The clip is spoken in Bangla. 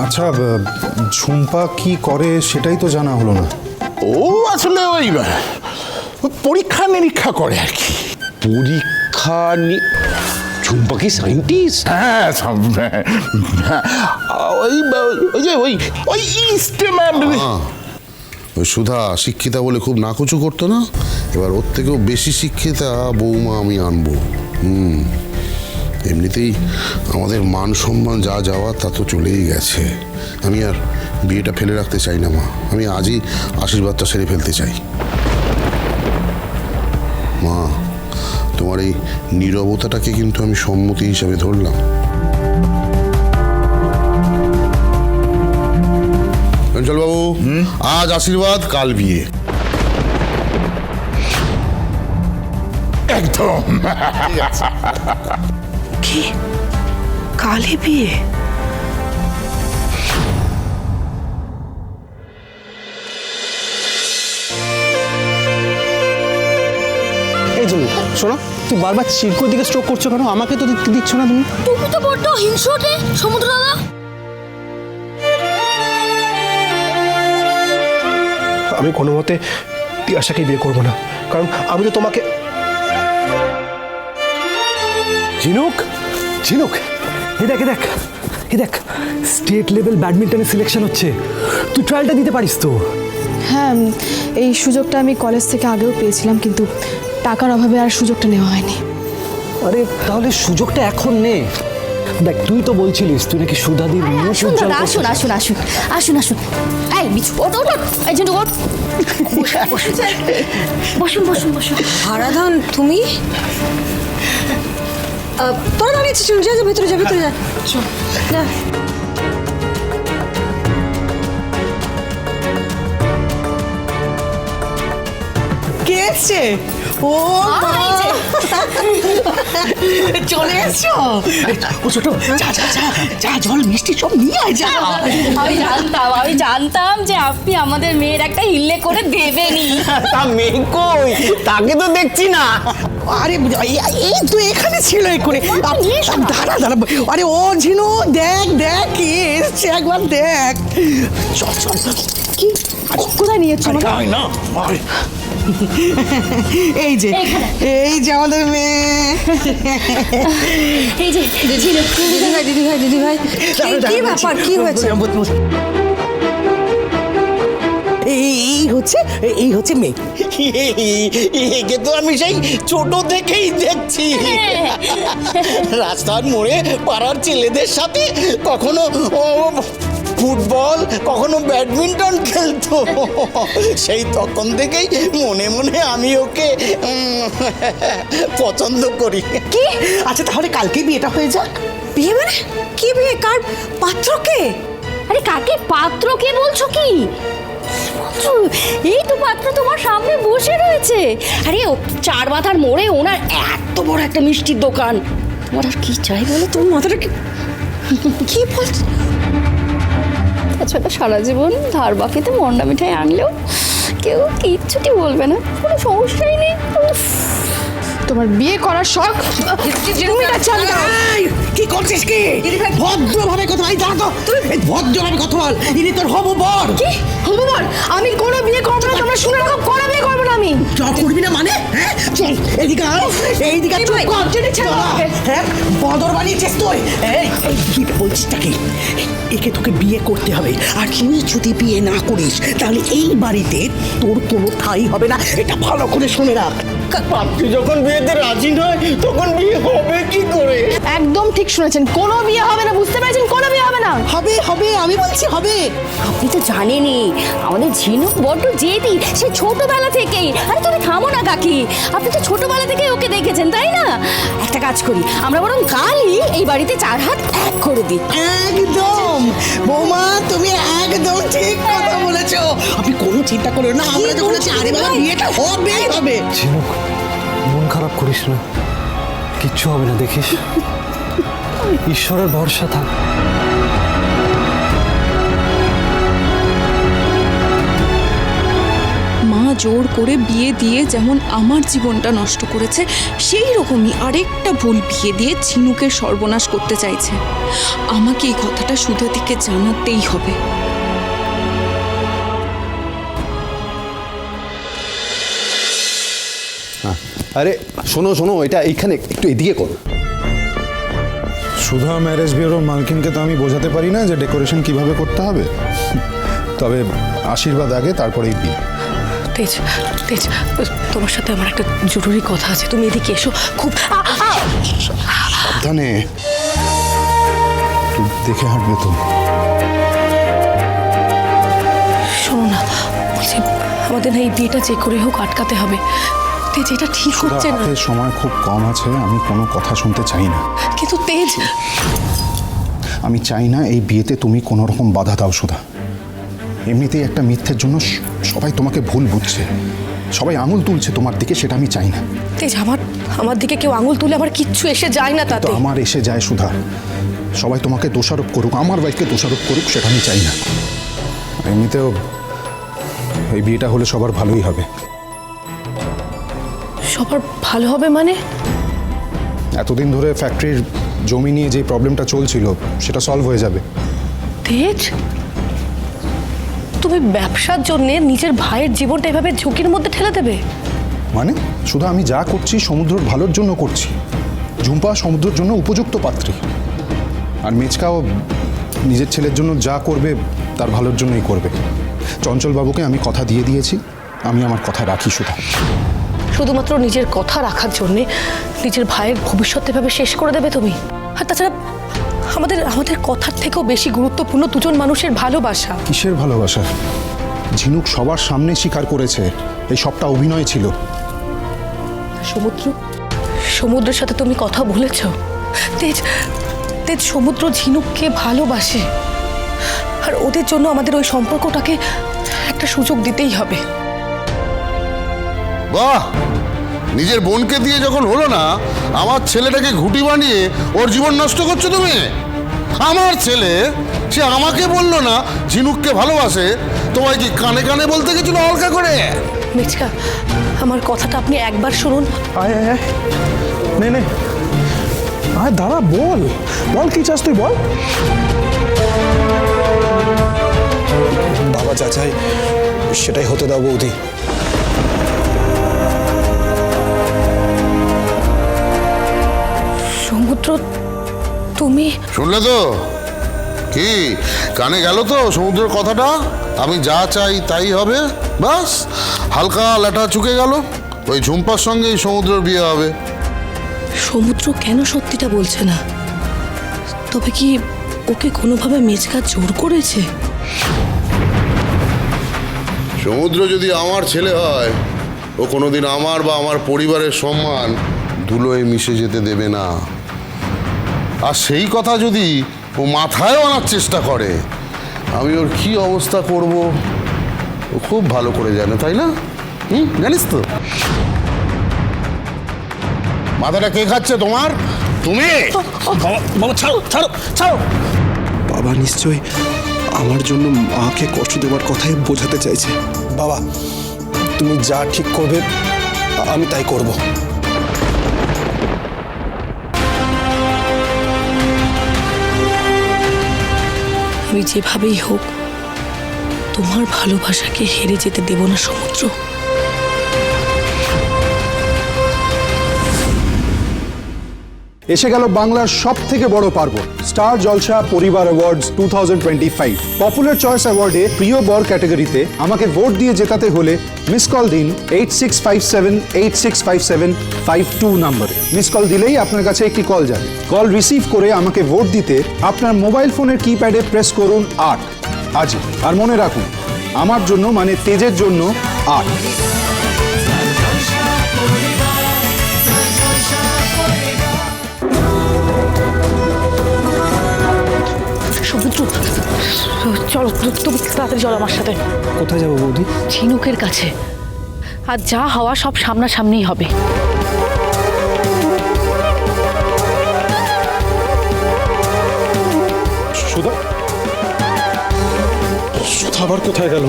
আচ্ছা, ঝুম্পা কি করে সেটাই তো জানা হলো না। ও আসলে ওই পরীক্ষা নিরীক্ষা করে আর কি। পরীক্ষা ঝুম্পা কি সায়েন্টিস্ট? হ্যাঁ, ওই ওই যে ওই ওই ইস্টম্যান। ওই সুধা শিক্ষিতা বলে খুব নাকুচু করতো না, এবার ওর থেকেও বেশি শিক্ষিতা বৌমা আমি আনবো। এমনিতেই আমাদের মান সম্মান যা যাওয়া তা তো চলেই গেছে। আমি আর বিয়েটা ফেলে রাখতে চাই না মা, আমি আজই আশীর্বাদটা সেরে ফেলতে চাই। মা, তোমার এই নীরবতাটাকে কিন্তু আমি সম্মতি হিসাবে ধরলাম। চঞ্চল বাবু, আজ আশীর্বাদ, কাল বিয়ে। একদম। কি কালই বিয়ে? এই জন্য শোনো, তুই বারবার চিরকুর দিকে স্ট্রোক করছো কেন? আমাকে তো দিচ্ছ না তুমি। তুমি তো বড্ড হিংস্রটে সমুদ্র দাদা। আমি কোনো মতে তিয়াশাকে বিয়ে করবো না, কারণ আমি তো তোমাকে। ঝিনুক, ঝিনুক, এ দেখ, এ দেখ, এ দেখ, স্টেট লেভেল ব্যাডমিন্টনের সিলেকশন হচ্ছে, তুই ট্রায়ালটা দিতে পারিস তো। হ্যাঁ, এই সুযোগটা আমি কলেজ থেকে আগেও পেয়েছিলাম, কিন্তু টাকার অভাবে আর সুযোগটা নেওয়া হয়নি। আরে তাহলে সুযোগটা এখন নে। দেখ, তুই তো বলছিলিস তুই নাকি সুধাদির মুখ উজ্জ্বল করছিস। আসুন আসুন আসুন আসুন আসুন। এই বিছু, ওঠ ওঠ ওঠ, এই জন্য ওঠ। বসুন বসুন বসুন। হারাধন, তুমি তোরা দাঁড়িয়েছিস? যা যা, ভেতরে যা, ভেতরে যা। যা। কে এসছে? ও চলে এসছো? ও ছোট, যা যা যা যা, জল মিষ্টি সব নিয়ে আয়, যা। আমি জানতাম যে আপনি আমাদের মেয়ের একটা হিল্লে করে দেবেনই। তা মেয়ে কই? তাকে তো দেখছি না। আরে এই তো এখানে ছিল এই করে। দাঁড়া দাঁড়া, আরে ও ঝিনু, দেখ দেখ কে এসছে, একবার দেখ। চল চল। কি কোথায় নিয়েছো? না, এই যে, এই যে আমাদের মেয়ে। এই যে ঝিনুক। দিদি ভাই, দিদি ভাই, দিদি ভাই, কি ব্যাপার, কি হয়েছে? এই হচ্ছে মেয়ে। একে তো আমি সেই ছোট থেকেই দেখছি, রাস্তার মোড়ে পাড়ার ছেলেদের সাথে কখনো ফুটবল, কখনো ব্যাডমিন্টন খেলতো। সেই তখন থেকেই মনে মনে আমি ওকে পছন্দ করি। কি? আচ্ছা তাহলে কালকে বিয়েটা হয়ে যাক। বিয়ে মানে কি বিয়ে? কার পাত্রকে? আরে কাকে পাত্র কে বলছো কি? এই তো পাত্র তোমার সামনে বসে রয়েছে। আরে ও চার মাথার মোড়ে ওনার এত বড় একটা মিষ্টির দোকান। তোমার আর কি চাই বলো? তোমার মাথাটা কি বলছো? আচ্ছা, সারা জীবন ধার বাকিতে মন্ডা মিঠাই আনলেও কেউ কিচ্ছুটি বলবে না, কোনো সমস্যাই নেই। তোমার বিয়ে করার শখ তুমি না চালিয়ে দাও। কি করছিস কি? ভদ্রভাবে কথা বল। দাঁড়া তো, তুই ভদ্রভাবে কথা বল। ইনি তোর হবু বর। কি হবু বর? আমি কোনো বিয়ে করবো না, তোমরা শুনে রাখো, কোনো বিয়ে করবো না আমি। চল, করবি না মানে? হ্যাঁ চল এদিকে আয়, এইদিকে চুপ কর। হ্যাঁ, বদর বানিয়েছিস তুই। এই কি বলছিসটা কি? একে তোকে বিয়ে করতে হবে, আর তুই যদি বিয়ে না করিস তাহলে এই বাড়িতে তোর কোনো ঠাঁই হবে না, এটা ভালো করে শুনে রাখ। পাত্রী যখন বিয়েতে রাজি নয় তখন বিয়ে হবে কি করে? একদম ঠিক শুনেছেন, কোনো বিয়ে হবে না, বুঝতে পেরেছেন? কোনো বিয়ে হবে না। হবে হবে, আমি বলছি হবে। আপনি তো জানেনই আমাদের ঝিনুক বড্ড জেদি, সে ছোটবেলা থেকেই। আরে তুমি থামো না কাকি, আপনি তো ছোটবেলা থেকেই ওকে দেখেছেন, তাই না? একটা কাজ করি, আমরা বরং কালই এই বাড়িতে চার হাত এক করে দিই। একদম বৌমা, তুমি একদম ঠিক কথা বলেছো। আপনি কোনো চিন্তা করো না, আমরা যখন আরে বাবা বিয়েটা হবেই হবে। ঝিনুক, মন খারাপ করিস না, কিচ্ছু হবে না, দেখিস, ঈশ্বরের ভরসা থাক। মা জোর করে বিয়ে দিয়ে যেমন আমার জীবনটা নষ্ট করেছে, সেই রকমই আরেকটা ভুল বিয়ে দিয়ে ঝিনুকের সর্বনাশ করতে চাইছে। আমাকে এই কথাটা সুধাদিকে জানাতেই হবে। আরে শোনো শোনো, এটা এইখানে একটু এদিকে করো। সুধা ম্যারেজ বিউরোর মালকিনকে তো আমি বোঝাতে পারি না যে ডেকোরেশন কিভাবে করতে হবে। তবে আশীর্বাদ আগে, তারপরেই বিয়ে। তেজ, তেজ, তোমার সাথে আমার একটা জরুরি কথা আছে, তুমি এদিকে এসো। খুব সাবধানে, একটু দেখে হাঁটবে তো। শোনো না, বলছি আমাদের না এই বিয়েটা যে করে হোক আটকাতে হবে। তেজ, এটা ঠিক হচ্ছে না। হাতে সময় খুব কম আছে, আমি কোনো কথা শুনতে চাই না। কিন্তু তেজ, আমি চাই না এই বিয়েতে তুমি কোনো রকম বাধা দাও সুধা। এমনিতেই একটা মিথ্যের জন্য সবাই তোমাকে ভুল বুঝছে, সবাই আঙুল তুলছে তোমার দিকে, সেটা আমি চাই না। তেজ, আমার দিকে কেউ আঙুল তুলে আমার কিচ্ছু এসে যায় না তাতে। তো আমার এসে যায় সুধা, সবাই তোমাকে দোষারোপ করুক, আমার ওয়াইফকে দোষারোপ করুক, সেটা আমি চাই না। আর এমনিতেও এই বিয়েটা হলে সবার ভালোই হবে। সবার ভালো হবে মানে? এতদিন ধরে ফ্যাক্টরির জমি নিয়ে যে প্রবলেমটা চলছিল সেটা সলভ হয়ে যাবে। তেজ, তুমি ব্যবসার জন্য নিজের ভাইয়ের জীবনটা এভাবে ঝুঁকির মধ্যে ঠেলে দেবে? মানে শুধু আমি যা করছি সমুদ্রের ভালোর জন্য করছি। ঝুম্পা সমুদ্রের জন্য উপযুক্ত পাত্রী, আর মেচকাও নিজের ছেলের জন্য যা করবে তার ভালোর জন্যই করবে। চঞ্চলবাবুকে আমি কথা দিয়ে দিয়েছি, আমি আমার কথা রাখি সুধা। শুধুমাত্র নিজের কথা রাখার জন্যে নিজের ভাইয়ের ভবিষ্যৎ এভাবে শেষ করে দেবে তুমি? আর তাছাড়া আমাদের কথার থেকেও বেশি গুরুত্বপূর্ণ দুজন মানুষের ভালোবাসা। কিসের ভালোবাসা? ঝিনুক সবার সামনে স্বীকার করেছে এই সবটা অভিনয় ছিল। সমুদ্রের সাথে তুমি কথা বলেছ? তেজ, সমুদ্র ঝিনুককে ভালোবাসে, আর ওদের জন্য আমাদের ওই সম্পর্কটাকে একটা সুযোগ দিতেই হবে। বাহ, নিজের বোনকে দিয়ে যখন হলো না, আমার ছেলেটাকে ঘুঁটি বানিয়ে ওর জীবন নষ্ট করছো তুমি। আমার ছেলে, সে আমাকে বললো না ঝিনুককে ভালোবাসে, তোমায় কি কানে কানে বলতে গেছিল হালকা করে? মেচকা, আমার কথাটা আপনি একবার শুনুন। আয় আয় আয়, নে নে, আয় দাঁড়া, বল বল, কি চাস তুই বল। বাবা যা চাই সেটাই হতে দাও বৌদি। সমুদ্র, তুমি শুনলে তো? কি কানে গেল তো সমুদ্রের কথাটা? আমি যা চাই তাই হবে, বাস। হালকা লেটা চুকে গেল, ওই ঝুম্পার সঙ্গেই সমুদ্রের বিয়ে হবে। সমুদ্র কেন সত্যিটা বলছে না? তবে কি ওকে কোনোভাবে মেচকা জোর করেছে? সমুদ্র যদি আমার ছেলে হয়, ও কোনোদিন আমার বা আমার পরিবারের সম্মান ধুলোয় মিশে যেতে দেবে না। আর সেই কথা যদি ও মাথায় আনার চেষ্টা করে, আমি ওর কি অবস্থা করব ও খুব ভালো করে জানে, তাই না? জানিস তো? মাথাটা কে খাচ্ছে তোমার? তুমি? বাবা ছাড়ো ছাড়ো ছাড়ো। বাবা নিশ্চয়ই আমার জন্য মাকে কষ্ট দেওয়ার কথাই বোঝাতে চাইছে। বাবা, তুমি যা ঠিক করবে আমি তাই করব। আমি যেভাবেই হোক তোমার ভালোবাসাকে হেরে যেতে দেব না সমুদ্র। এসে গেল বাংলার সব থেকে বড় পার্বণ, স্টার জলসা পরিবার অ্যাওয়ার্ডস 2025। পপুলার চয়েস অ্যাওয়ার্ডে প্রিয় বর ক্যাটাগরিতে আমাকে ভোট দিয়ে জেতাতে হলে মিস কল দিন 8657 নম্বরে। মিস কল দিলেই আপনার কাছে একটি কল যাবে। কল রিসিভ করে আমাকে ভোট দিতে আপনার মোবাইল ফোনের কিপ্যাডে প্রেস করুন 8 আজই। আর মনে রাখুন, আমার জন্য মানে তেজের জন্য 8। সমুদ্র, চলো তুমি তাড়াতাড়ি চলো আমার সাথে। কোথায় যাবো বৌদি? ঝিনুকের কাছে। আর যা হওয়া সব সামনাসামনিই হবে। সুধা, সুধা আবার কোথায় গেল?